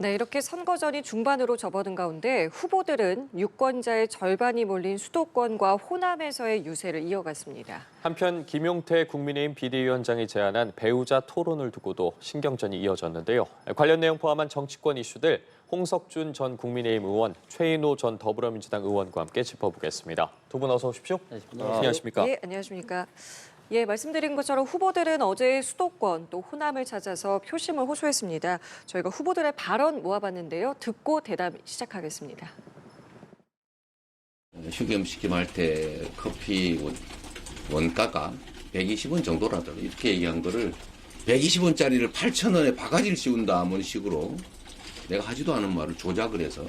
네, 이렇게 선거전이 중반으로 접어든 가운데 후보들은 유권자의 절반이 몰린 수도권과 호남에서의 유세를 이어갔습니다. 한편 김용태 국민의힘 비대위원장이 제안한 배우자 토론을 두고도 신경전이 이어졌는데요. 관련 내용 포함한 정치권 이슈들 홍석준 전 국민의힘 의원, 최인호 전 더불어민주당 의원과 함께 짚어보겠습니다. 두 분 어서 오십시오. 안녕하십니까? 예, 안녕하십니까? 예, 말씀드린 것처럼 후보들은 어제 수도권 또 호남을 찾아서 표심을 호소했습니다. 저희가 후보들의 발언 모아봤는데요. 듣고 대답 시작하겠습니다. 휴겸시킴 때 커피 원가가 120원 정도라더라 이렇게 얘기한 거를 120원짜리를 8,000원에 바가지를 씌운다 뭐 식으로 내가 하지도 않은 말을 조작을 해서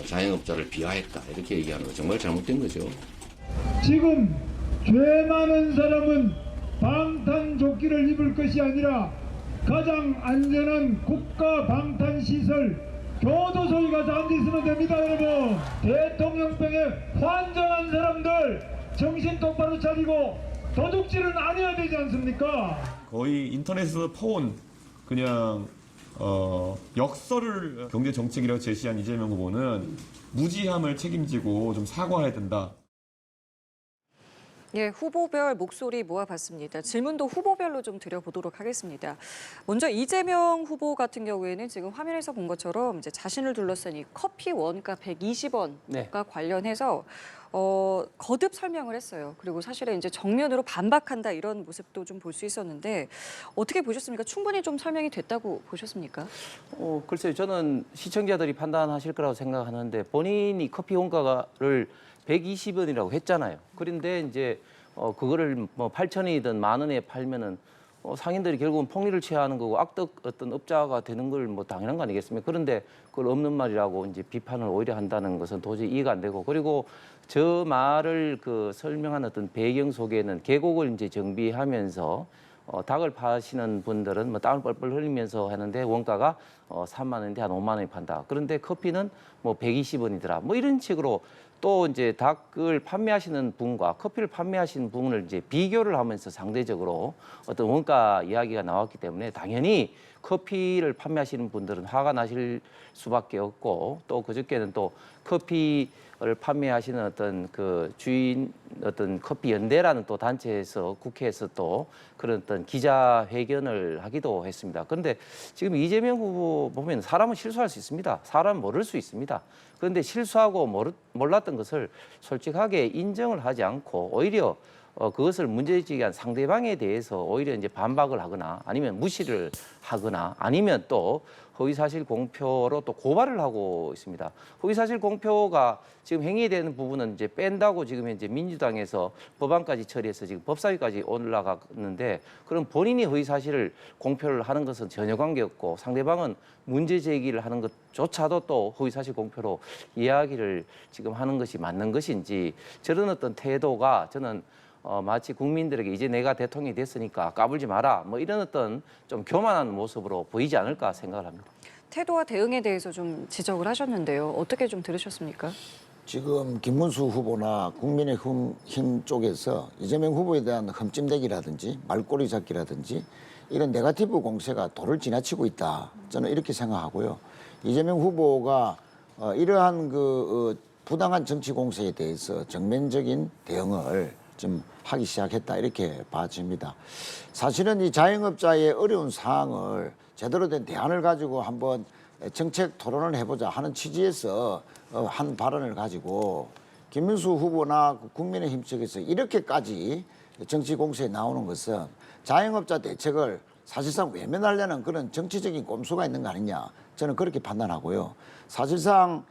자영업자를 비하했다 이렇게 얘기하는 거 정말 잘못된 거죠. 지금 죄 많은 사람은 방탄조끼를 입을 것이 아니라 가장 안전한 국가 방탄시설 교도소에 가서 앉아있으면 됩니다. 여러분, 대통령병에 환장한 사람들 정신 똑바로 차리고 도둑질은 안 해야 되지 않습니까? 거의 인터넷에서 퍼온 그냥 역설을 경제 정책이라고 제시한 이재명 후보는 무지함을 책임지고 좀 사과해야 된다. 예, 후보별 목소리 모아봤습니다. 질문도 후보별로 좀 드려보도록 하겠습니다. 먼저 이재명 후보 같은 경우에는 지금 화면에서 본 것처럼 이제 자신을 둘러싼 이 커피 원가 120원과 관련해서 거듭 설명을 했어요. 그리고 사실은 이제 정면으로 반박한다 이런 모습도 좀 볼 수 있었는데 어떻게 보셨습니까? 충분히 좀 설명이 됐다고 보셨습니까? 글쎄요. 저는 시청자들이 판단하실 거라고 생각하는데 본인이 커피 원가를 120원이라고 했잖아요. 그런데 이제 그거를 뭐 8,000원이든 10,000원에 팔면은 상인들이 결국은 폭리를 취하는 거고 악덕 어떤 업자가 되는 걸 뭐 당연한 거 아니겠습니까? 그런데 그걸 없는 말이라고 이제 비판을 오히려 한다는 것은 도저히 이해가 안 되고, 그리고 저 말을 설명한 어떤 배경 속에는 계곡을 이제 정비하면서 닭을 파시는 분들은 뭐 땀을 뻘뻘 흘리면서 하는데 원가가 3만 원인데 한 5만 원에 판다. 그런데 커피는 뭐 120원이더라. 뭐 이런 식으로 또 이제 닭을 판매하시는 분과 커피를 판매하시는 분을 이제 비교를 하면서 상대적으로 어떤 원가 이야기가 나왔기 때문에 당연히 커피를 판매하시는 분들은 화가 나실 수밖에 없고, 또 그저께는 또 커피를 판매하시는 어떤 주인 어떤 커피 연대라는 또 단체에서 국회에서 또 그런 어떤 기자회견을 하기도 했습니다. 그런데 지금 이재명 후보 보면 사람은 실수할 수 있습니다. 사람은 모를 수 있습니다. 그런데 실수하고 몰랐던 것을 솔직하게 인정을 하지 않고 오히려 그것을 문제제기한 상대방에 대해서 오히려 이제 반박을 하거나 아니면 무시를 하거나 아니면 또 허위사실 공표로 또 고발을 하고 있습니다. 허위사실 공표가 지금 행위되는 부분은 이제 뺀다고 지금 현재 민주당에서 법안까지 처리해서 지금 법사위까지 올라갔는데, 그럼 본인이 허위사실을 공표를 하는 것은 전혀 관계없고 상대방은 문제 제기를 하는 것조차도 또 허위사실 공표로 이야기를 지금 하는 것이 맞는 것인지, 저런 어떤 태도가 저는 마치 국민들에게 이제 내가 대통령이 됐으니까 까불지 마라 뭐 이런 어떤 좀 교만한 모습으로 보이지 않을까 생각을 합니다. 태도와 대응에 대해서 좀 지적을 하셨는데요. 어떻게 좀 들으셨습니까? 지금 김문수 후보나 국민의힘 쪽에서 이재명 후보에 대한 흠집내기라든지 말꼬리 잡기라든지 이런 네거티브 공세가 도를 지나치고 있다. 저는 이렇게 생각하고요. 이재명 후보가 이러한 부당한 정치 공세에 대해서 정면적인 대응을 좀 하기 시작했다 이렇게 봐집니다. 사실은 이 자영업자의 어려운 상황을 제대로 된 대안을 가지고 한번 정책 토론을 해보자 하는 취지에서 한 발언을 가지고 김문수 후보나 국민의힘 측에서 이렇게까지 정치 공세에 나오는 것은 자영업자 대책을 사실상 외면하려는 그런 정치적인 꼼수가 있는 거 아니냐, 저는 그렇게 판단하고요. 사실상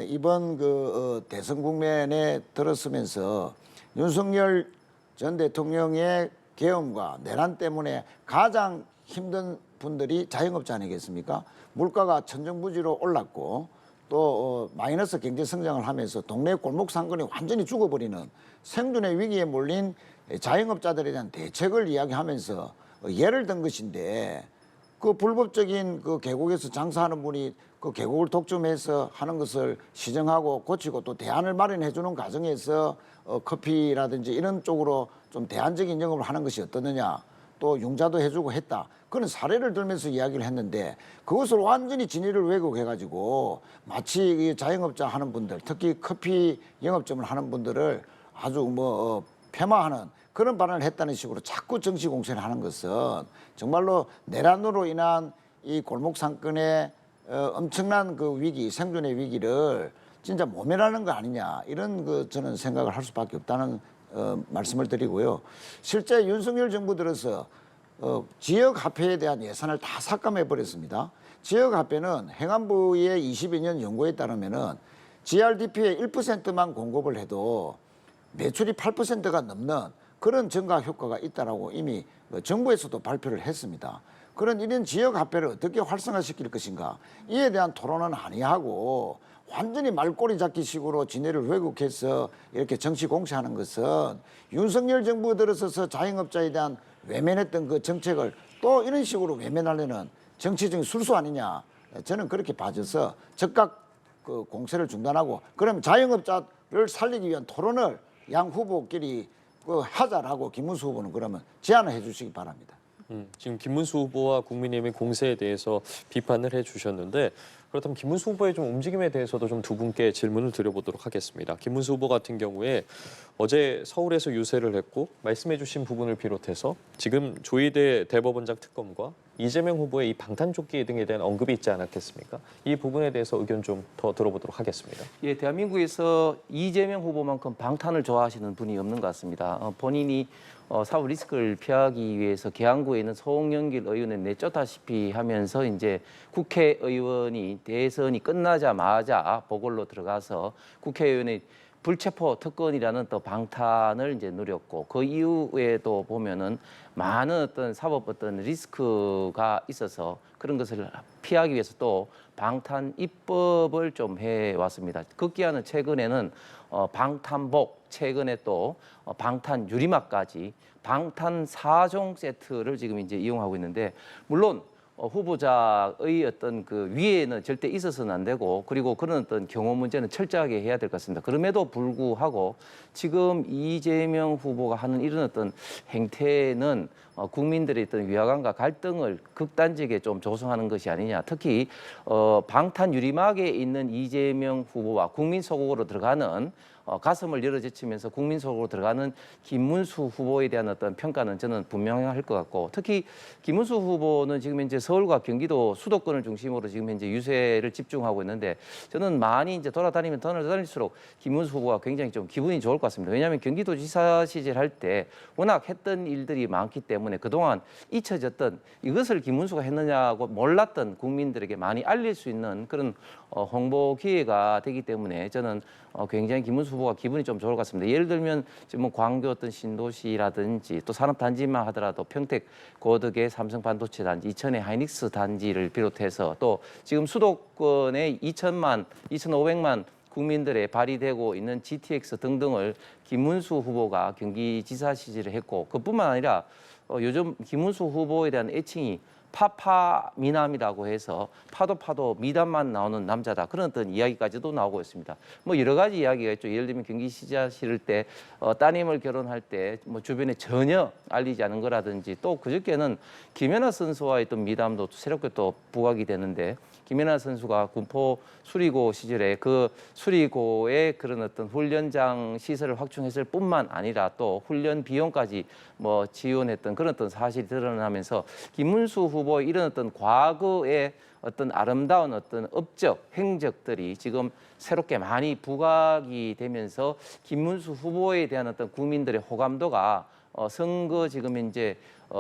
이번 대선 국면에 들었으면서 윤석열 전 대통령의 계엄과 내란 때문에 가장 힘든 분들이 자영업자 아니겠습니까? 물가가 천정부지로 올랐고 또 마이너스 경제 성장을 하면서 동네 골목 상권이 완전히 죽어버리는 생존의 위기에 몰린 자영업자들에 대한 대책을 이야기하면서 예를 든 것인데, 그 불법적인 계곡에서 장사하는 분이 그 계곡을 독점해서 하는 것을 시정하고 고치고 또 대안을 마련해 주는 과정에서 커피라든지 이런 쪽으로 좀 대안적인 영업을 하는 것이 어떻느냐, 또 융자도 해주고 했다. 그런 사례를 들면서 이야기를 했는데 그것을 완전히 진위를 왜곡해가지고 마치 이 자영업자 하는 분들, 특히 커피 영업점을 하는 분들을 아주 폄하하는 그런 발언을 했다는 식으로 자꾸 정치 공세를 하는 것은 정말로 내란으로 인한 이 골목 상권의 엄청난 그 위기, 생존의 위기를 진짜 모면하는 거 아니냐 이런 저는 생각을 할 수밖에 없다는 말씀을 드리고요. 실제 윤석열 정부 들어서 지역 화폐에 대한 예산을 다 삭감해 버렸습니다. 지역 화폐는 행안부의 22년 연구에 따르면은 GRDP의 1%만 공급을 해도 매출이 8%가 넘는 그런 증가 효과가 있다라고 이미 정부에서도 발표를 했습니다. 그런 이런 지역 화폐를 어떻게 활성화시킬 것인가 이에 대한 토론은 아니하고 완전히 말꼬리 잡기식으로 진해를 왜곡해서 이렇게 정치 공세하는 것은 윤석열 정부 들어서서 자영업자에 대한 외면했던 그 정책을 또 이런 식으로 외면하려는 정치적인 술수 아니냐 저는 그렇게 봐져서 즉각 그 공세를 중단하고 그럼 자영업자를 살리기 위한 토론을 양 후보끼리 하자라고 김문수 후보는 그러면 제안을 해주시기 바랍니다. 지금 김문수 후보와 국민의힘의 공세에 대해서 비판을 해주셨는데 그렇다면 김문수 후보의 좀 움직임에 대해서도 좀 두 분께 질문을 드려보도록 하겠습니다. 김문수 후보 같은 경우에 어제 서울에서 유세를 했고 말씀해주신 부분을 비롯해서 지금 조희대 대법원장 특검과 이재명 후보의 이 방탄조끼 등에 대한 언급이 있지 않았겠습니까? 이 부분에 대해서 의견 좀 더 들어보도록 하겠습니다. 예, 대한민국에서 이재명 후보만큼 방탄을 좋아하시는 분이 없는 것 같습니다. 본인이 사법 리스크를 피하기 위해서 계양구에 있는 송영길 의원을 내쫓다시피 하면서 이제 국회의원이 대선이 끝나자마자 보궐로 들어가서 국회의원의 불체포 특권이라는 또 방탄을 이제 누렸고 그 이후에도 보면은 많은 어떤 사법 어떤 리스크가 있어서 그런 것을 피하기 위해서 또 방탄 입법을 좀 해왔습니다. 급기야는 최근에는 방탄복, 최근에 또 방탄 유리막까지 방탄 4종 세트를 지금 이제 이용하고 있는데 물론 후보자의 어떤 그 위에는 절대 있어서는 안 되고 그리고 그런 어떤 경호 문제는 철저하게 해야 될 것 같습니다. 그럼에도 불구하고 지금 이재명 후보가 하는 이런 어떤 행태는 국민들의 어떤 위화감과 갈등을 극단적에 좀 조성하는 것이 아니냐. 특히 방탄 유리막에 있는 이재명 후보와 국민 소국으로 들어가는 가슴을 열어제치면서 국민 속으로 들어가는 김문수 후보에 대한 어떤 평가는 저는 분명할 것 같고 특히 김문수 후보는 지금 현재 서울과 경기도 수도권을 중심으로 지금 현재 유세를 집중하고 있는데 저는 많이 이제 돌아다니면 돌아다닐수록 김문수 후보가 굉장히 좀 기분이 좋을 것 같습니다. 왜냐하면 경기도지사 시절 할 때 워낙 했던 일들이 많기 때문에 그동안 잊혀졌던 이것을 김문수가 했느냐고 몰랐던 국민들에게 많이 알릴 수 있는 그런 홍보 기회가 되기 때문에 저는 굉장히 김문수 후보가 기분이 좀 좋을 것 같습니다. 예를 들면 지금 광교 어떤 신도시라든지 또 산업단지만 하더라도 평택 고덕의 삼성 반도체 단지, 이천의 하이닉스 단지를 비롯해서 또 지금 수도권에 2,500만 국민들의 발휘되고 있는 GTX 등등을 김문수 후보가 경기지사 시절에 했고 그뿐만 아니라 요즘 김문수 후보에 대한 애칭이 파파 미남이라고 해서 파도 미담만 나오는 남자다 그런 어떤 이야기까지도 나오고 있습니다. 뭐 여러 가지 이야기가 있죠. 예를 들면 경기지사 시절 때 따님을 결혼할 때 뭐 주변에 전혀 알리지 않은 거라든지 또 그저께는 김연아 선수와의 또 미담도 새롭게 또 부각이 되는데 김연아 선수가 군포 수리고 시절에 그 수리고의 그런 어떤 훈련장 시설을 확충했을 뿐만 아니라 또 훈련 비용까지 뭐 지원했던 그런 어떤 사실이 드러나면서 김문수 후보의 이런 어떤 과거의 어떤 아름다운 어떤 업적, 행적들이 지금 새롭게 많이 부각이 되면서 김문수 후보에 대한 어떤 국민들의 호감도가 선거 지금 이제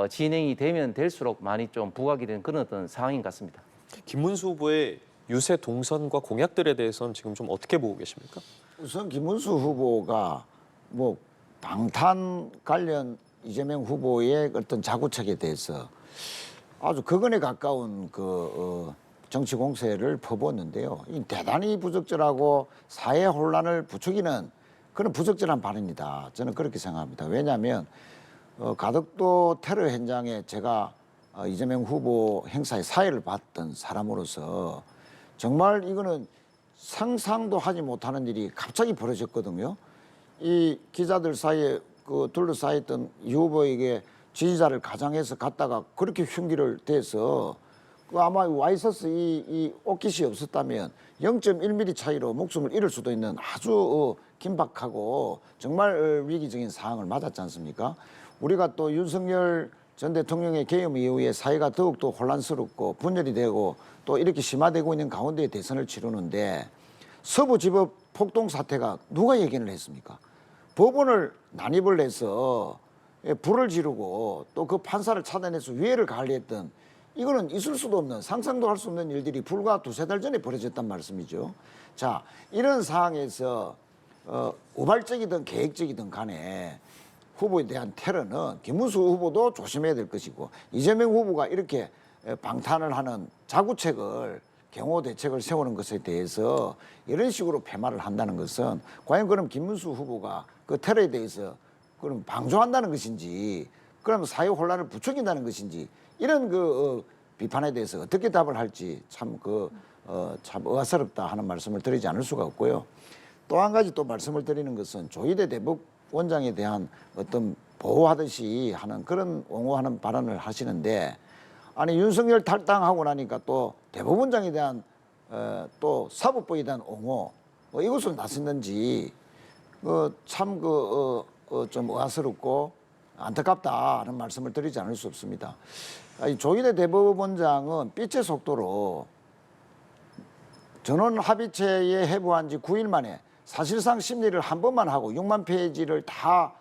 진행이 되면 될수록 많이 좀 부각이 되는 그런 어떤 상황인 것 같습니다. 김문수 후보의 유세 동선과 공약들에 대해서는 지금 좀 어떻게 보고 계십니까? 우선 김문수 후보가 뭐 방탄 관련 이재명 후보의 어떤 자구책에 대해서 아주 극언에 가까운 그 정치 공세를 퍼부었는데요. 이 대단히 부적절하고 사회 혼란을 부추기는 그런 부적절한 발언이다. 저는 그렇게 생각합니다. 왜냐하면 가덕도 테러 현장에 제가 이재명 후보 행사의 사회를 봤던 사람으로서 정말 이거는 상상도 하지 못하는 일이 갑자기 벌어졌거든요. 이 기자들 사이에 그 둘러싸였던 이 후보에게 지지자를 가장해서 갔다가 그렇게 흉기를 대서 그 아마 와 있어서 이 옷깃이 없었다면 0.1mm 차이로 목숨을 잃을 수도 있는 아주 긴박하고 정말 위기적인 상황을 맞았지 않습니까? 우리가 또 윤석열 전 대통령의 개임 이후에 사회가 더욱더 혼란스럽고 분열이 되고 또 이렇게 심화되고 있는 가운데 대선을 치르는데 서부지법 폭동 사태가 누가 예견을 했습니까? 법원을 난입을 해서 불을 지르고 또 그 판사를 차단해서 위해를 가하려했던 이거는 있을 수도 없는 상상도 할 수 없는 일들이 불과 두세 달 전에 벌어졌단 말씀이죠. 자, 이런 상황에서 우발적이든 계획적이든 간에 후보에 대한 테러는 김문수 후보도 조심해야 될 것이고 이재명 후보가 이렇게 방탄을 하는 자구책을 경호 대책을 세우는 것에 대해서 이런 식으로 폐말을 한다는 것은 과연 그럼 김문수 후보가 그 테러에 대해서 그럼 방조한다는 것인지 그럼 사회 혼란을 부추긴다는 것인지 이런 비판에 대해서 어떻게 답을 할지 참 의아스럽다 하는 말씀을 드리지 않을 수가 없고요. 또 한 가지 또 말씀을 드리는 것은 조희대 대법원장에 대한 어떤 보호하듯이 하는 그런 옹호하는 발언을 하시는데 아니 윤석열 탈당하고 나니까 또 대법원장에 대한 또 사법부에 대한 옹호 이것을 나섰는지 참 좀 의아스럽고 안타깝다 하는 말씀을 드리지 않을 수 없습니다. 조희대 대법원장은 빛의 속도로 전원 합의체에 회부한 지 9일 만에 사실상 심리를 한 번만 하고 6만 페이지를 다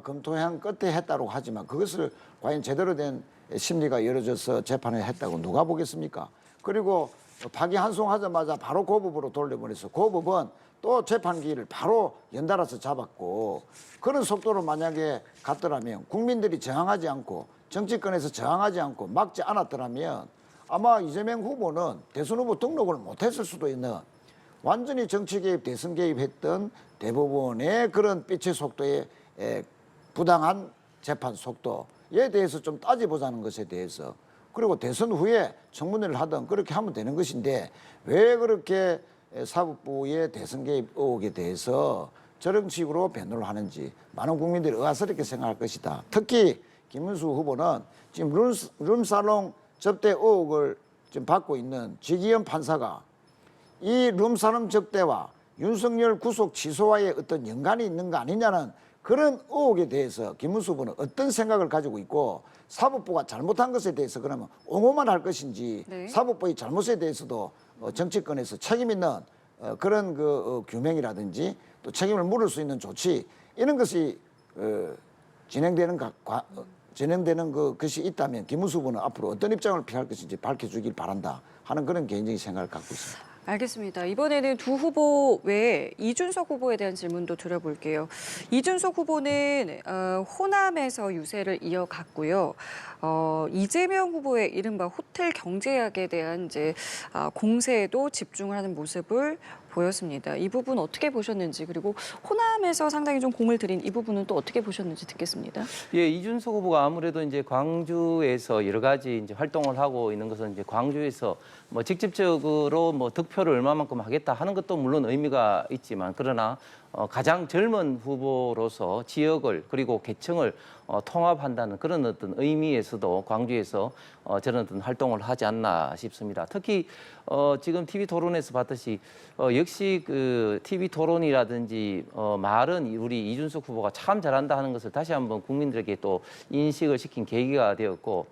검토한 끝에 했다고 하지만 그것을 과연 제대로 된 심리가 이루어져서 재판을 했다고 누가 보겠습니까? 그리고 파기환송하자마자 바로 고법으로 돌려보내서 고법은 또 재판기일을 바로 연달아서 잡았고 그런 속도로 만약에 갔더라면 국민들이 저항하지 않고 정치권에서 저항하지 않고 막지 않았더라면 아마 이재명 후보는 대선 후보 등록을 못했을 수도 있는 완전히 정치 개입, 대선 개입했던 대법원의 그런 빛의 속도에 부당한 재판 속도에 대해서 좀 따져보자는 것에 대해서 그리고 대선 후에 청문회를 하든 그렇게 하면 되는 것인데 왜 그렇게 사법부의 대선 개입 의혹에 대해서 저런 식으로 변호를 하는지 많은 국민들이 의아스럽게 생각할 것이다. 특히 김문수 후보는 지금 룸살롱 접대 의혹을 지금 받고 있는 지기현 판사가 이 룸살롱 접대와 윤석열 구속 취소와의 어떤 연관이 있는 거 아니냐는 그런 의혹에 대해서 김문수 후보는 어떤 생각을 가지고 있고 사법부가 잘못한 것에 대해서 그러면 옹호만 할 것인지 네. 사법부의 잘못에 대해서도 정치권에서 책임 있는 그런 규명이라든지 또 책임을 물을 수 있는 조치 이런 것이 진행되는 것이 있다면 김문수 후보는 앞으로 어떤 입장을 피할 것인지 밝혀주길 바란다 하는 그런 개인적인 생각을 갖고 있습니다. 알겠습니다. 이번에는 두 후보 외에 이준석 후보에 대한 질문도 드려볼게요. 이준석 후보는 호남에서 유세를 이어갔고요. 이재명 후보의 이른바 호텔 경제학에 대한 공세에도 집중을 하는 모습을 보였습니다. 이 부분 어떻게 보셨는지 그리고 호남에서 상당히 좀 공을 들인 이 부분은 또 어떻게 보셨는지 듣겠습니다. 예, 이준석 후보가 아무래도 이제 광주에서 여러 가지 이제 활동을 하고 있는 것은 이제 광주에서 뭐 직접적으로 뭐 득표를 얼마만큼 하겠다 하는 것도 물론 의미가 있지만 그러나 가장 젊은 후보로서 지역을 그리고 계층을 통합한다는 그런 어떤 의미에서도 광주에서 저런 어떤 활동을 하지 않나 싶습니다. 특히 지금 TV 토론에서 봤듯이 역시 그 TV 토론이라든지 말은 우리 이준석 후보가 참 잘한다 하는 것을 다시 한번 국민들에게 또 인식을 시킨 계기가 되었고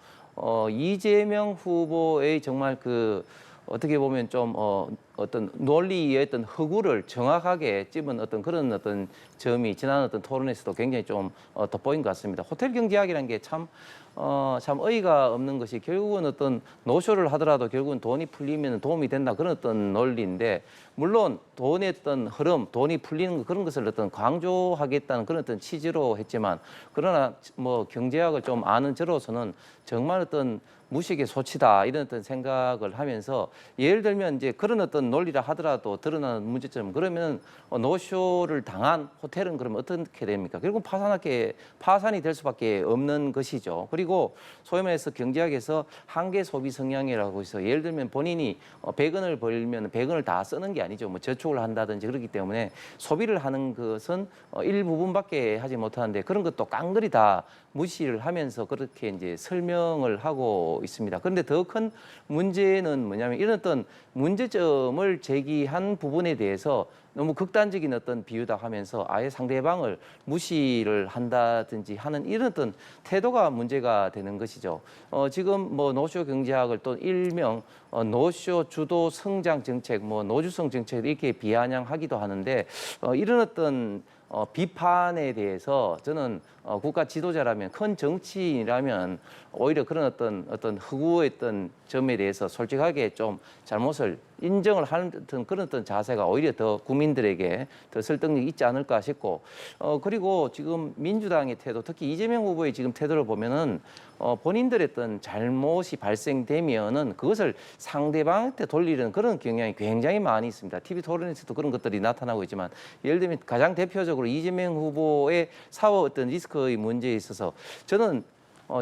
이재명 후보의 정말 어떻게 보면 좀 어떤 논리의 어떤 허구를 정확하게 찝은 어떤 그런 어떤 점이 지난 어떤 토론에서도 굉장히 좀 돋보인 것 같습니다. 호텔 경제학이라는 게 참 어이가 없는 것이 결국은 어떤 노쇼를 하더라도 결국은 돈이 풀리면 도움이 된다 그런 어떤 논리인데 물론 돈의 어떤 흐름, 돈이 풀리는 그런 것을 어떤 강조하겠다는 그런 어떤 취지로 했지만 그러나 뭐 경제학을 좀 아는 저로서는 정말 어떤 무식의 소치다 이런 어떤 생각을 하면서 예를 들면 이제 그런 어떤 논리라 하더라도 드러나는 문제점 그러면 노쇼를 당한 호텔은 그러면 어떻게 됩니까? 결국 파산이 될 수밖에 없는 것이죠. 그리고 소위 말해서 경제학에서 한계 소비 성향이라고 해서 예를 들면 본인이 100원을 벌면 100원을 다 쓰는 게 아니죠. 뭐 저축을 한다든지 그렇기 때문에 소비를 하는 것은 일부분밖에 하지 못하는데 그런 것도 깡그리 다 무시를 하면서 그렇게 이제 설명을 하고 있습니다. 그런데 더 큰 문제는 뭐냐면 이런 어떤 문제점을 제기한 부분에 대해서 너무 극단적인 어떤 비유다 하면서 아예 상대방을 무시를 한다든지 하는 이런 어떤 태도가 문제가 되는 것이죠. 지금 뭐 노쇼 경제학을 또 일명 노쇼 주도 성장 정책, 뭐 노주성 정책 이렇게 비아냥하기도 하는데 이런 어떤 비판에 대해서 저는 국가 지도자라면 큰 정치인이라면 오히려 그런 어떤 허구했던 점에 대해서 솔직하게 좀 잘못을 인정을 하는 그런 어떤 자세가 오히려 더 국민들에게 더 설득력이 있지 않을까 싶고 그리고 지금 민주당의 태도 특히 이재명 후보의 지금 태도를 보면은 본인들의 어떤 잘못이 발생되면은 그것을 상대방한테 돌리는 그런 경향이 굉장히 많이 있습니다. TV 토론에서도 그런 것들이 나타나고 있지만 예를 들면 가장 대표적으로 이재명 후보의 사후 어떤 리스크의 문제에 있어서 저는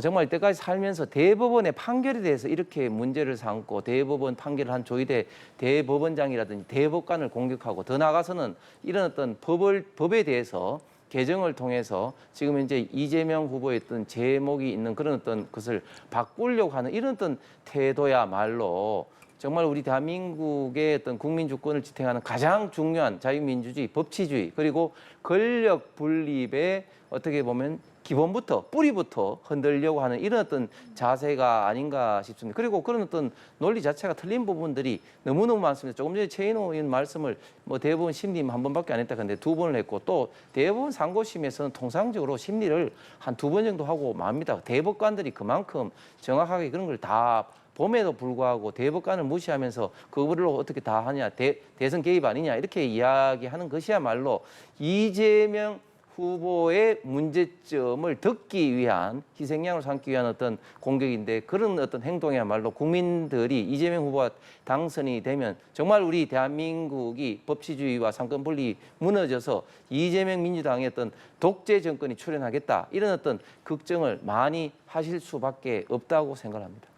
정말 이때까지 살면서 대법원의 판결에 대해서 이렇게 문제를 삼고 대법원 판결을 한 조희대 대법원장이라든지 대법관을 공격하고 더 나아가서는 이런 어떤 법에 대해서 개정을 통해서 지금 현재 이재명 후보의 어떤 제목이 있는 그런 어떤 것을 바꾸려고 하는 이런 어떤 태도야말로 정말 우리 대한민국의 어떤 국민 주권을 지탱하는 가장 중요한 자유민주주의, 법치주의 그리고 권력 분립의 어떻게 보면 기본부터 뿌리부터 흔들려고 하는 이런 어떤 자세가 아닌가 싶습니다. 그리고 그런 어떤 논리 자체가 틀린 부분들이 너무너무 많습니다. 조금 전에 최인호 의원 말씀을 뭐 대법원 심리 한 번밖에 안 했다 근데 2번을 했고 또 대법원 상고심에서는 통상적으로 심리를 한 2번 정도 하고 맙니다. 대법관들이 그만큼 정확하게 그런 걸 다 봄에도 불구하고 대법관을 무시하면서 그거를 어떻게 다 하냐 대선 개입 아니냐 이렇게 이야기하는 것이야말로 이재명 후보의 문제점을 듣기 위한 희생양을 삼기 위한 어떤 공격인데 그런 어떤 행동이야말로 국민들이 이재명 후보가 당선이 되면 정말 우리 대한민국이 법치주의와 상권 분리 무너져서 이재명 민주당의 어떤 독재 정권이 출현하겠다 이런 어떤 걱정을 많이 하실 수밖에 없다고 생각합니다.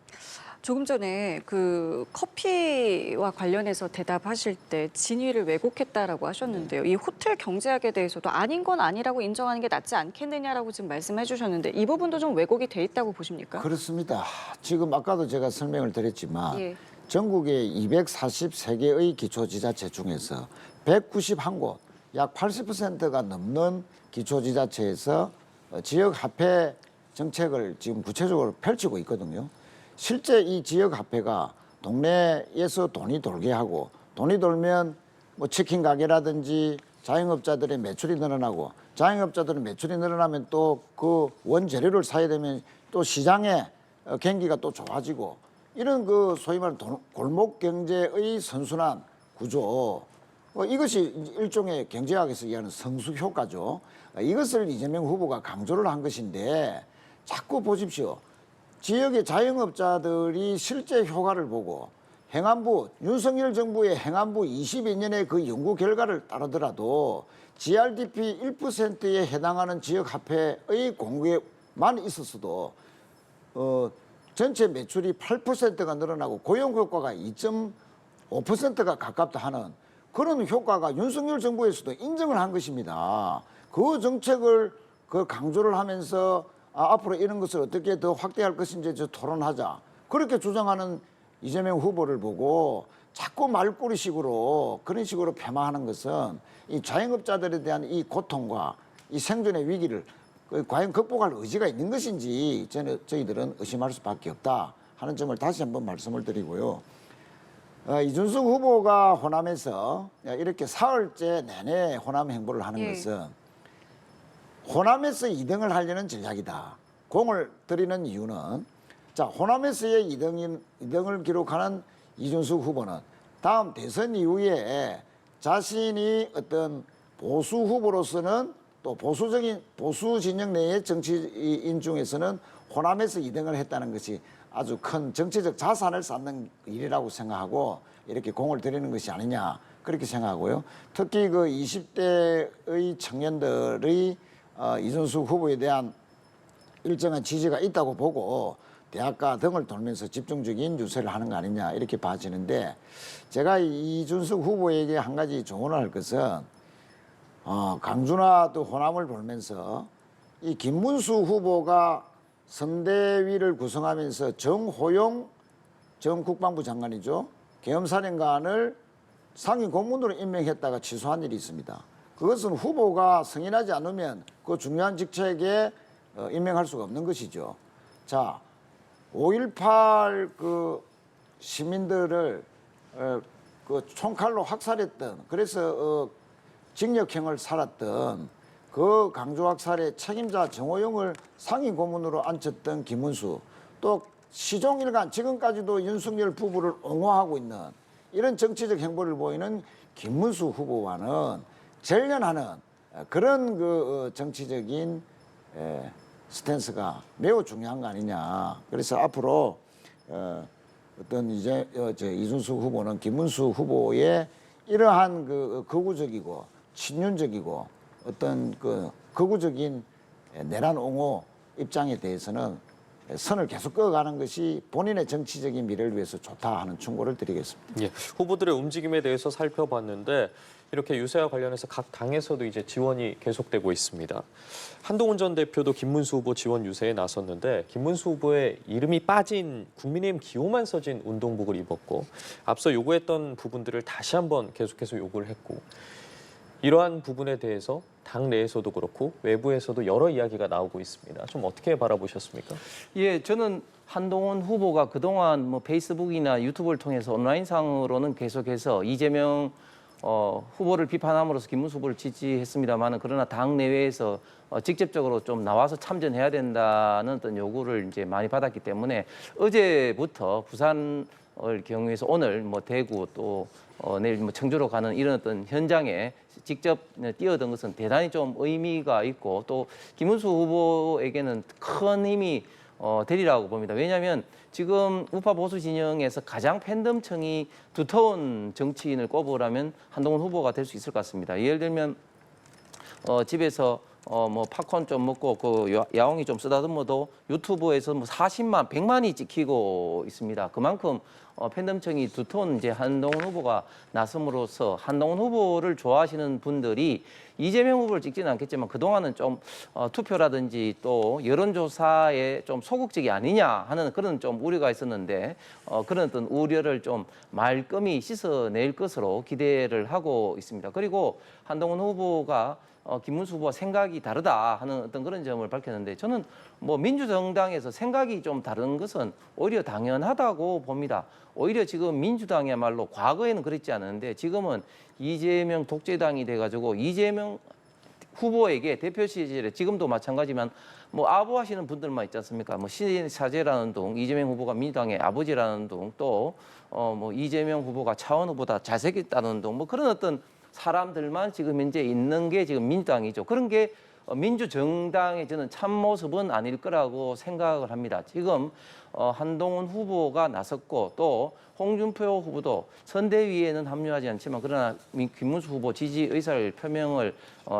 조금 전에 그 커피와 관련해서 대답하실 때 진위를 왜곡했다라고 하셨는데요. 이 호텔 경제학에 대해서도 아닌 건 아니라고 인정하는 게 낫지 않겠느냐라고 지금 말씀해 주셨는데 이 부분도 좀 왜곡이 돼 있다고 보십니까? 그렇습니다. 지금 아까도 제가 설명을 드렸지만 예. 전국의 243개의 기초지자체 중에서 191곳, 약 80%가 넘는 기초지자체에서 지역화폐 정책을 지금 구체적으로 펼치고 있거든요. 실제 이 지역화폐가 동네에서 돈이 돌게 하고 돈이 돌면 뭐 치킨 가게라든지 자영업자들의 매출이 늘어나고 자영업자들의 매출이 늘어나면 또 그 원재료를 사야 되면 또 시장의 경기가 또 좋아지고 이런 그 소위 말하는 골목 경제의 선순환 구조 이것이 일종의 경제학에서 얘기하는 성수 효과죠. 이것을 이재명 후보가 강조를 한 것인데 자꾸 보십시오. 지역의 자영업자들이 실제 효과를 보고 행안부, 윤석열 정부의 행안부 22년의 그 연구 결과를 따르더라도 GRDP 1%에 해당하는 지역화폐의 공개만 있었어도 전체 매출이 8%가 늘어나고 고용효과가 2.5%가 가깝다 하는 그런 효과가 윤석열 정부에서도 인정을 한 것입니다. 그 정책을 그 강조를 하면서 앞으로 이런 것을 어떻게 더 확대할 것인지 토론하자. 그렇게 주장하는 이재명 후보를 보고 자꾸 말꼬리식으로 그런 식으로 폄하하는 것은 이 자영업자들에 대한 이 고통과 이 생존의 위기를 과연 극복할 의지가 있는 것인지 저희들은 의심할 수밖에 없다 하는 점을 다시 한번 말씀을 드리고요. 이준석 후보가 호남에서 이렇게 사흘째 내내 호남 행보를 하는 것은 호남에서 2등을 하려는 전략이다. 공을 들이는 이유는 자 호남에서의 2등을 기록하는 이준석 후보는 다음 대선 이후에 자신이 어떤 보수 후보로서는 또 보수 진영 내의 정치인 중에서는 호남에서 2등을 했다는 것이 아주 큰 정치적 자산을 쌓는 일이라고 생각하고 이렇게 공을 들이는 것이 아니냐 그렇게 생각하고요. 특히 그 20대의 청년들의 이준석 후보에 대한 일정한 지지가 있다고 보고 대학가 등을 돌면서 집중적인 유세를 하는 거 아니냐 이렇게 봐지는데 제가 이준석 후보에게 한 가지 조언을 할 것은 강주나 또 호남을 돌면서 이 김문수 후보가 선대위를 구성하면서 정호용 전 국방부 장관이죠. 계엄사령관을 상위 고문으로 임명했다가 취소한 일이 있습니다. 그것은 후보가 승인하지 않으면 그 중요한 직책에 임명할 수가 없는 것이죠. 자, 5.18 그 시민들을 그 총칼로 학살했던, 그래서 징역형을 살았던 그 강조학살의 책임자 정호용을 상위 고문으로 앉혔던 김문수, 또 시종일관 지금까지도 윤석열 부부를 옹호하고 있는 이런 정치적 행보를 보이는 김문수 후보와는 절연하는 그런 그 정치적인 스탠스가 매우 중요한 거 아니냐. 그래서 앞으로 어떤 이제 이준수 후보는 김문수 후보의 이러한 그 극우적이고 친윤적이고 어떤 그 극우적인 내란 옹호 입장에 대해서는 선을 계속 그어가는 것이 본인의 정치적인 미래를 위해서 좋다 하는 충고를 드리겠습니다. 예, 후보들의 움직임에 대해서 살펴봤는데 이렇게 유세와 관련해서 각 당에서도 이제 지원이 계속되고 있습니다. 한동훈 전 대표도 김문수 후보 지원 유세에 나섰는데 김문수 후보의 이름이 빠진 국민의힘 기호만 써진 운동복을 입었고 앞서 요구했던 부분들을 다시 한번 계속해서 요구를 했고 이러한 부분에 대해서 당 내에서도 그렇고 외부에서도 여러 이야기가 나오고 있습니다. 좀 어떻게 바라보셨습니까? 예, 저는 한동훈 후보가 그동안 뭐 페이스북이나 유튜브를 통해서 온라인상으로는 계속해서 이재명 후보를 비판함으로써 김문수 후보를 지지했습니다만은 그러나 당 내외에서 직접적으로 좀 나와서 참전해야 된다는 어떤 요구를 이제 많이 받았기 때문에 어제부터 부산을 경유해서 오늘 뭐 대구 또 내일 뭐 청주로 가는 이런 어떤 현장에 직접 뛰어든 것은 대단히 좀 의미가 있고 또 김문수 후보에게는 큰 힘이 되리라고 봅니다. 왜냐하면 지금 우파 보수 진영에서 가장 팬덤층이 두터운 정치인을 꼽으라면 한동훈 후보가 될 수 있을 것 같습니다. 예를 들면 집에서 뭐 팝콘 좀 먹고 그 야옹이 좀 쓰다듬어도 유튜브에서 뭐 40만, 100만이 찍히고 있습니다. 그만큼 팬덤층이 두터운 이제 한동훈 후보가 나섬으로써 한동훈 후보를 좋아하시는 분들이 이재명 후보를 찍지는 않겠지만 그동안은 좀 투표라든지 또 여론조사에 좀 소극적이 아니냐 하는 그런 좀 우려가 있었는데 그런 어떤 우려를 좀 말끔히 씻어낼 것으로 기대를 하고 있습니다. 그리고 한동훈 후보가 김문수 후보와 생각이 다르다 하는 어떤 그런 점을 밝혔는데 저는 뭐 민주정당에서 생각이 좀 다른 것은 오히려 당연하다고 봅니다. 오히려 지금 민주당이야말로 과거에는 그랬지 않았는데 지금은 이재명 독재당이 돼가지고 이재명 후보에게 대표 시절에 지금도 마찬가지지만 뭐 아부하시는 분들만 있지 않습니까? 뭐 신사제라는 둥, 이재명 후보가 민주당의 아버지라는 둥, 또 뭐 이재명 후보가 차원 후보다 잘생겼다는 둥, 뭐 그런 어떤 사람들만 지금 현재 있는 게 지금 민주당이죠. 그런 게 민주정당의 저는 참모습은 아닐 거라고 생각을 합니다. 지금 한동훈 후보가 나섰고 또 홍준표 후보도 선대위에는 합류하지 않지만 그러나 김문수 후보 지지 의사를 표명을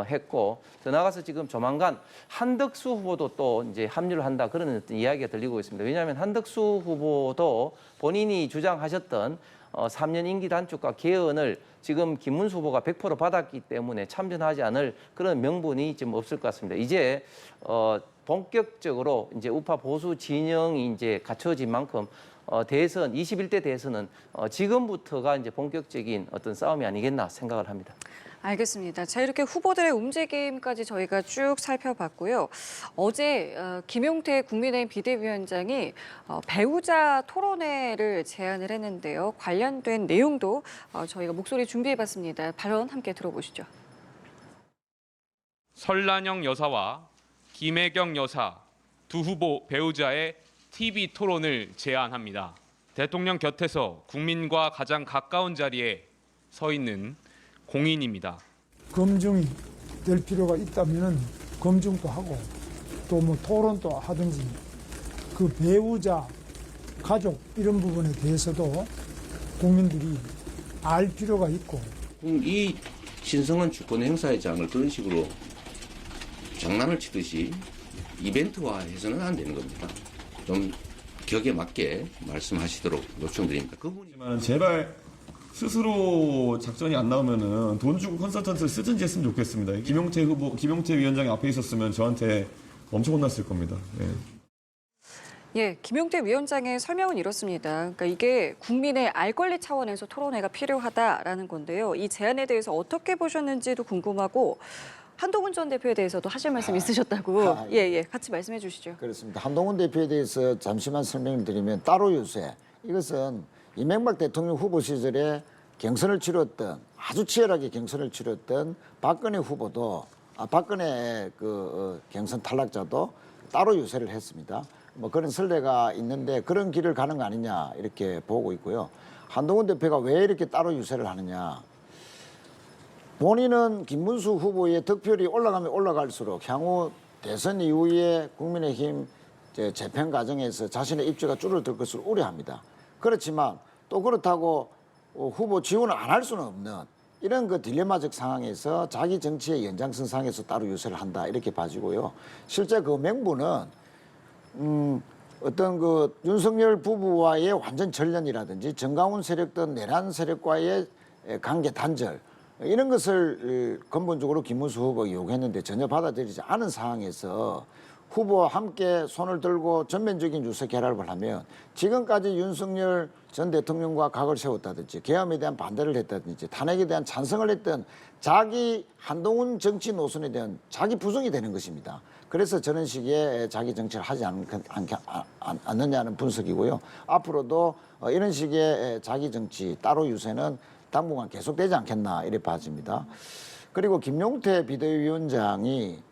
했고 더 나아가서 지금 조만간 한덕수 후보도 또 이제 합류를 한다 그런 어떤 이야기가 들리고 있습니다. 왜냐하면 한덕수 후보도 본인이 주장하셨던 3년 임기 단축과 개헌을 지금 김문수 후보가 100% 받았기 때문에 참전하지 않을 그런 명분이 지금 없을 것 같습니다. 이제 본격적으로 이제 우파 보수 진영이 이제 갖춰진 만큼 대선 21대 대선은 지금부터가 이제 본격적인 어떤 싸움이 아니겠나 생각을 합니다. 알겠습니다. 자, 이렇게 후보들의 움직임까지 저희가 쭉 살펴봤고요. 어제 김용태 국민의힘 비대위원장이 배우자 토론회를 제안을 했는데요. 관련된 내용도 저희가 목소리 준비해봤습니다. 발언 함께 들어보시죠. 설란영 여사와 김혜경 여사 두 후보 배우자의 TV 토론을 제안합니다. 대통령 곁에서 국민과 가장 가까운 자리에 서 있는 공인입니다. 검증이 될 필요가 있다면 검증도 하고 또 뭐 토론도 하든지 그 배우자, 가족 이런 부분에 대해서도 국민들이 알 필요가 있고 이 신성한 주권 행사회장을 그런 식으로 장난을 치듯이 이벤트화해서는 안 되는 겁니다. 좀 격에 맞게 말씀하시도록 요청드립니다. 하지만 제발 스스로 작전이 안 나오면은 돈 주고 컨설턴트를 쓰든지 했으면 좋겠습니다. 김용태 위원장이 앞에 있었으면 저한테 엄청 혼났을 겁니다. 예. 예, 김용태 위원장의 설명은 이렇습니다. 그러니까 이게 국민의 알 권리 차원에서 토론회가 필요하다라는 건데요. 이 제안에 대해서 어떻게 보셨는지도 궁금하고 한동훈 전 대표에 대해서도 하실 말씀 있으셨다고. 예, 같이 말씀해 주시죠. 그렇습니다. 한동훈 대표에 대해서 잠시만 설명을 드리면 따로 유세. 이것은 이명박 대통령 후보 시절에 경선을 치렀던 아주 치열하게 경선을 치렀던 박근혜 후보도 박근혜 경선 탈락자도 따로 유세를 했습니다. 뭐 그런 선례가 있는데 그런 길을 가는 거 아니냐 이렇게 보고 있고요. 한동훈 대표가 왜 이렇게 따로 유세를 하느냐. 본인은 김문수 후보의 득표율이 올라가면 올라갈수록 향후 대선 이후에 국민의힘 재편 과정에서 자신의 입지가 줄어들 것을 우려합니다. 그렇지만 또 그렇다고 후보 지원을 안 할 수는 없는 이런 그 딜레마적 상황에서 자기 정치의 연장선상에서 따로 유세를 한다 이렇게 봐지고요. 실제 그 명분은 어떤 그 윤석열 부부와의 완전 전련이라든지 정강훈 세력 등 내란 세력과의 관계 단절 이런 것을 근본적으로 김문수 후보가 요구했는데 전혀 받아들이지 않은 상황에서 후보와 함께 손을 들고 전면적인 유세 결합을 하면 지금까지 윤석열 전 대통령과 각을 세웠다든지 계엄에 대한 반대를 했다든지 탄핵에 대한 찬성을 했던 자기 한동훈 정치 노선에 대한 자기 부정이 되는 것입니다. 그래서 저런 식의 자기 정치를 하지 않느냐는 분석이고요. 앞으로도 이런 식의 자기 정치 따로 유세는 당분간 계속되지 않겠나 이렇게 봐집니다. 그리고 김용태 비대위원장이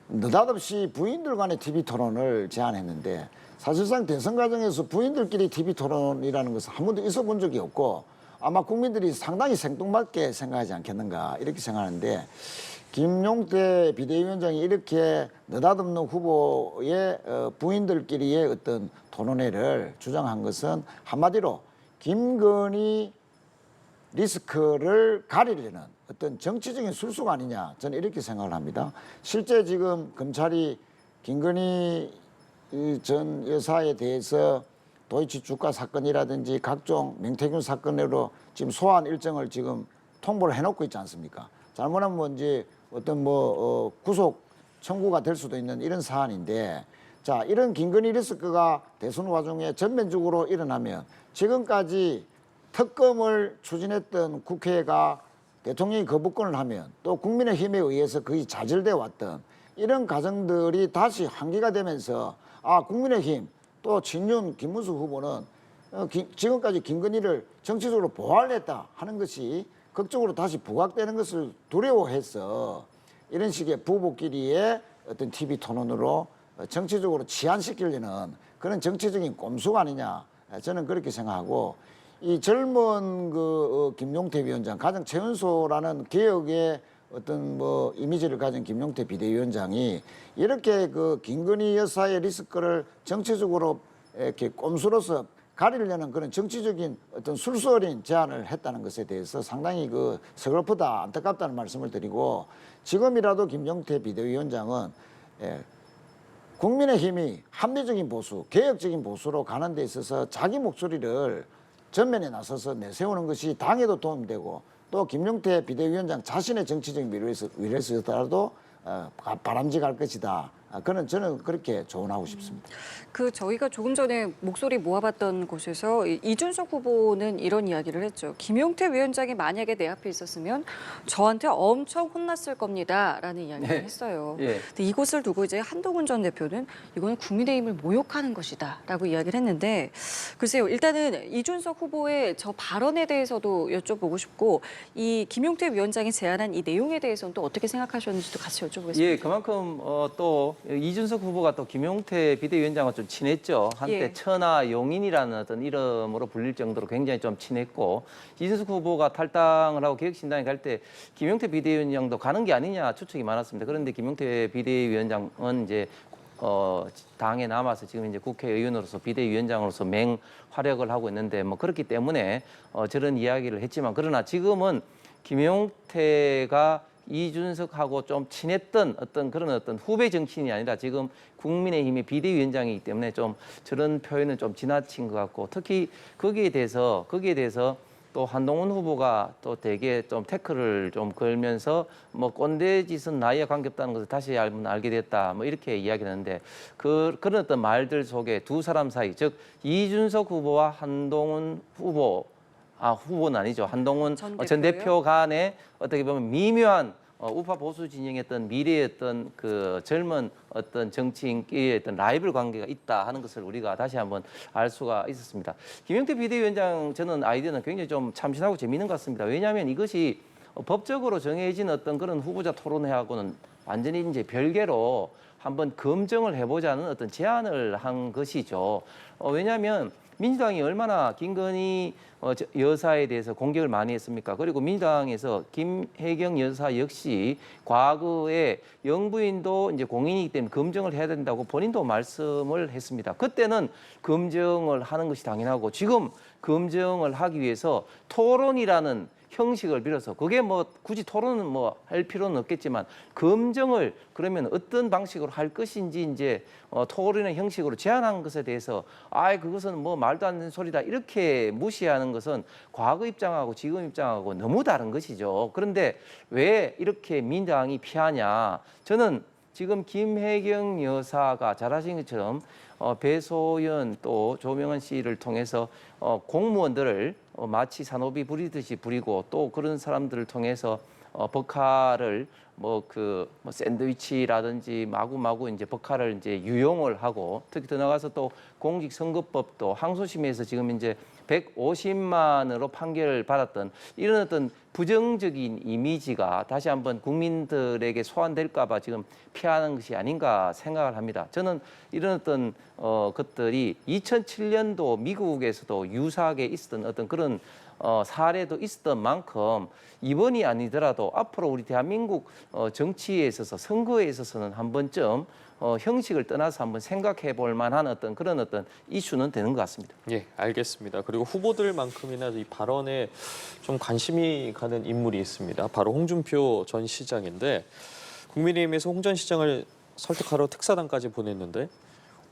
느닷없이 부인들 간의 TV 토론을 제안했는데 사실상 대선 과정에서 부인들끼리 TV 토론이라는 것은 한 번도 있어 본 적이 없고 아마 국민들이 상당히 생뚱맞게 생각하지 않겠는가 이렇게 생각하는데 김용태 비대위원장이 이렇게 느닷없는 후보의 부인들끼리의 어떤 토론회를 주장한 것은 한마디로 김건희 리스크를 가리려는 어떤 정치적인 술수가 아니냐 저는 이렇게 생각을 합니다. 실제 지금 검찰이 김건희 전 여사에 대해서 도이치 주가 사건이라든지 각종 명태균 사건으로 지금 소환 일정을 지금 통보를 해놓고 있지 않습니까? 잘못하면 이제 어떤 구속 청구가 될 수도 있는 이런 사안인데 자 이런 김건희 리스크가 대선 와중에 전면적으로 일어나면 지금까지 특검을 추진했던 국회가 대통령이 거부권을 하면 또 국민의힘에 의해서 거의 좌절돼 왔던 이런 과정들이 다시 환기가 되면서 국민의힘 또 친윤 김문수 후보는 지금까지 김건희를 정치적으로 보호하려 했다 하는 것이 극적으로 다시 부각되는 것을 두려워해서 이런 식의 부부끼리의 어떤 TV 토론으로 정치적으로 치안시키려는 그런 정치적인 꼼수가 아니냐 저는 그렇게 생각하고 이 젊은 김용태 위원장 가장 최연소라는 개혁의 어떤 이미지를 가진 김용태 비대위원장이 이렇게 김건희 여사의 리스크를 정치적으로 이렇게 꼼수로서 가리려는 그런 정치적인 어떤 술수 어린 제안을 했다는 것에 대해서 상당히 서글프다 안타깝다는 말씀을 드리고 지금이라도 김용태 비대위원장은 국민의힘이 합리적인 보수, 개혁적인 보수로 가는 데 있어서 자기 목소리를 전면에 나서서 내세우는 것이 당에도 도움되고 또 김용태 비대위원장 자신의 정치적인 미래에서라도 바람직할 것이다. 저는 그렇게 조언하고 싶습니다. 저희가 조금 전에 목소리 모아봤던 곳에서 이준석 후보는 이런 이야기를 했죠. 김용태 위원장이 만약에 내 앞에 있었으면 저한테 엄청 혼났을 겁니다라는 이야기를 했어요. 예. 근데 이것을 두고 이제 한동훈 전 대표는 이거는 국민의힘을 모욕하는 것이다라고 이야기를 했는데 글쎄요. 일단은 이준석 후보의 저 발언에 대해서도 여쭤보고 싶고 이 김용태 위원장이 제안한 이 내용에 대해서는 또 어떻게 생각하셨는지도 같이 여쭤보겠습니다. 예, 그만큼 또 이준석 후보가 또 김용태 비대위원장과 좀 친했죠. 한때 예. 천하 용인이라는 어떤 이름으로 불릴 정도로 굉장히 좀 친했고 이준석 후보가 탈당을 하고 개혁신당에 갈 때 김용태 비대위원장도 가는 게 아니냐 추측이 많았습니다. 그런데 김용태 비대위원장은 이제 당에 남아서 지금 이제 국회의원으로서 비대위원장으로서 맹활약을 하고 있는데 그렇기 때문에 저런 이야기를 했지만 그러나 지금은 김용태가 이준석하고 좀 친했던 어떤 후배 정치인이 아니라 지금 국민의힘의 비대위원장이기 때문에 좀 저런 표현은 좀 지나친 것 같고 특히 거기에 대해서 또 한동훈 후보가 또 되게 좀 태클을 좀 걸면서 뭐 꼰대 짓은 나이와 관계없다는 것을 다시 알게 됐다. 뭐 이렇게 이야기하는데 그런 어떤 말들 속에 두 사람 사이, 즉 이준석 후보와 한동훈 후보, 후보는 아니죠. 한동훈 전 대표 간에 어떻게 보면 미묘한 우파 보수 진영의 어떤 미래의 어떤 그 젊은 어떤 정치인끼리의 어떤 라이벌 관계가 있다 하는 것을 우리가 다시 한번 알 수가 있었습니다. 김영태 비대위원장 저는 아이디어는 굉장히 좀 참신하고 재미있는 것 같습니다. 왜냐하면 이것이 법적으로 정해진 어떤 그런 후보자 토론회하고는 완전히 이제 별개로 한번 검증을 해보자는 어떤 제안을 한 것이죠. 왜냐하면 민주당이 얼마나 김건희 여사에 대해서 공격을 많이 했습니까? 그리고 민주당에서 김혜경 여사 역시 과거에 영부인도 이제 공인이기 때문에 검증을 해야 된다고 본인도 말씀을 했습니다. 그때는 검증을 하는 것이 당연하고 지금 검증을 하기 위해서 토론이라는 형식을 빌어서 그게 뭐 굳이 토론은 뭐 할 필요는 없겠지만 검증을 그러면 어떤 방식으로 할 것인지 이제 토론의 형식으로 제안한 것에 대해서 그것은 뭐 말도 안 되는 소리다 이렇게 무시하는 것은 과거 입장하고 지금 입장하고 너무 다른 것이죠. 그런데 왜 이렇게 민주당이 피하냐? 저는 지금 김혜경 여사가 잘하신 것처럼 배소연 또 조명은 씨를 통해서 공무원들을 마치 산호비 부리듯이 부리고 또 그런 사람들을 통해서 법카를 뭐 샌드위치라든지 마구마구 이제 법카를 이제 유용을 하고 특히 더 나가서 또 공직선거법도 항소심에서 지금 이제 150만으로 판결을 받았던 이런 어떤 부정적인 이미지가 다시 한번 국민들에게 소환될까 봐 지금 피하는 것이 아닌가 생각을 합니다. 저는 이런 어떤 것들이 2007년도 미국에서도 유사하게 있었던 어떤 그런 사례도 있었던 만큼 이번이 아니더라도 앞으로 우리 대한민국 정치에 있어서 선거에 있어서는 한 번쯤 형식을 떠나서 한번 생각해 볼 만한 어떤 그런 어떤 이슈는 되는 것 같습니다. 예, 알겠습니다. 그리고 후보들만큼이나 이 발언에 좀 관심이 가는 인물이 있습니다. 바로 홍준표 전 시장인데 국민의힘에서 홍 전 시장을 설득하러 특사단까지 보냈는데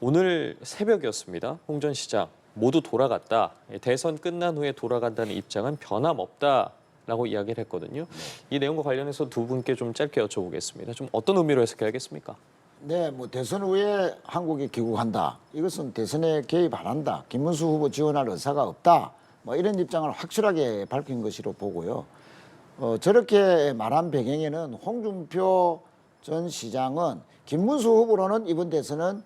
오늘 새벽이었습니다. 홍 전 시장 모두 돌아갔다. 대선 끝난 후에 돌아간다는 입장은 변함없다라고 이야기를 했거든요. 이 내용과 관련해서 두 분께 좀 짧게 여쭤보겠습니다. 좀 어떤 의미로 해석해야겠습니까? 네, 뭐 대선 후에 한국에 귀국한다. 이것은 대선에 개입 안 한다. 김문수 후보 지원할 의사가 없다. 뭐 이런 입장을 확실하게 밝힌 것으로 보고요. 저렇게 말한 배경에는 홍준표 전 시장은 김문수 후보로는 이번 대선은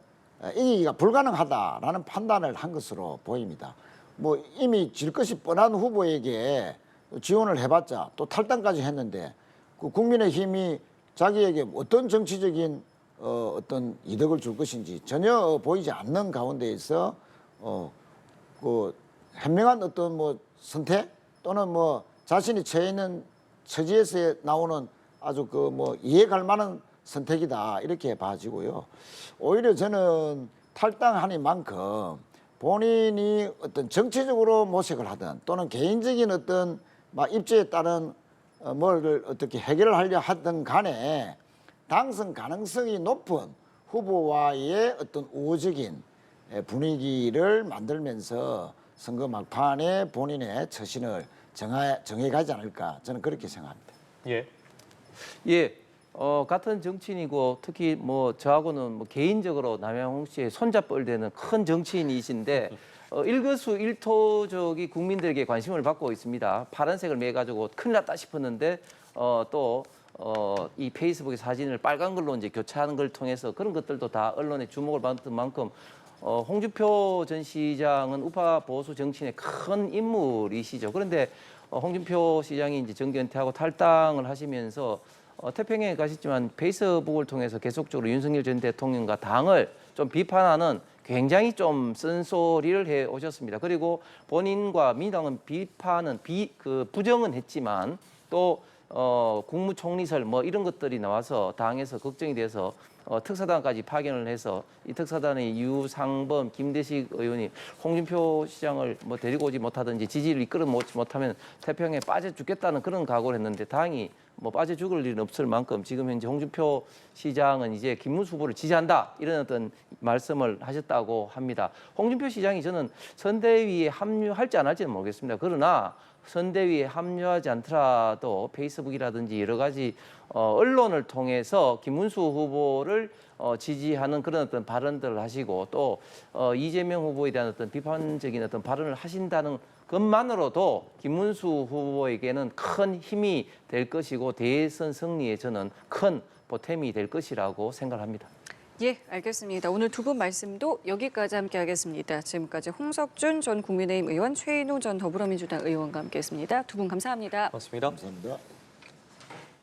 이기기가 불가능하다라는 판단을 한 것으로 보입니다. 뭐 이미 질 것이 뻔한 후보에게 지원을 해봤자 또 탈당까지 했는데 그 국민의힘이 자기에게 어떤 정치적인 어떤 이득을 줄 것인지 전혀 보이지 않는 가운데에서 그 현명한 어떤 뭐 선택 또는 뭐 자신이 처해 있는 처지에서 나오는 아주 그 뭐 이해갈 만한 선택이다 이렇게 봐지고요. 오히려 저는 탈당하니만큼 본인이 어떤 정치적으로 모색을 하든 또는 개인적인 어떤 막 입지에 따른 뭘 어떻게 해결을 하려 하든 간에 당선 가능성이 높은 후보와의 어떤 우호적인 분위기를 만들면서 선거 막판에 본인의 처신을 정해가지 않을까 저는 그렇게 생각합니다. 예. 같은 정치인이고 특히 뭐 저하고는 뭐 개인적으로 남양홍 씨의 손잡벌 되는 큰 정치인이신데 일거수일투족이 국민들에게 관심을 받고 있습니다. 파란색을 매가지고 큰일 났다 싶었는데 이 페이스북의 사진을 빨간 걸로 이제 교체하는 걸 통해서 그런 것들도 다 언론의 주목을 받았던 만큼 홍준표 전 시장은 우파 보수 정치인의 큰 인물이시죠. 그런데 홍준표 시장이 이제 정계 은퇴하고 탈당을 하시면서 태평양에 가셨지만 페이스북을 통해서 계속적으로 윤석열 전 대통령과 당을 좀 비판하는 굉장히 좀 쓴소리를 해 오셨습니다. 그리고 본인과 민주당은 부정은 했지만 또 국무총리설 뭐 이런 것들이 나와서 당에서 걱정이 돼서 특사단까지 파견을 해서 이 특사단의 유상범, 김대식 의원이 홍준표 시장을 뭐 데리고 오지 못하든지 지지를 이끌어 모지 못하면 태평양에 빠져 죽겠다는 그런 각오를 했는데 당이 뭐 빠져 죽을 일은 없을 만큼 지금 현재 홍준표 시장은 이제 김문수 후보를 지지한다 이런 어떤 말씀을 하셨다고 합니다. 홍준표 시장이 저는 선대위에 합류할지 안 할지는 모르겠습니다. 그러나 선대위에 합류하지 않더라도 페이스북이라든지 여러 가지 언론을 통해서 김문수 후보를 지지하는 그런 어떤 발언들을 하시고 또 이재명 후보에 대한 어떤 비판적인 어떤 발언을 하신다는 것만으로도 김문수 후보에게는 큰 힘이 될 것이고 대선 승리에 저는 큰 보탬이 될 것이라고 생각합니다. 예, 알겠습니다. 오늘 두 분 말씀도 여기까지 함께하겠습니다. 지금까지 홍석준 전 국민의힘 의원, 최인호 전 더불어민주당 의원과 함께했습니다. 두 분 감사합니다. 고맙습니다. 감사합니다.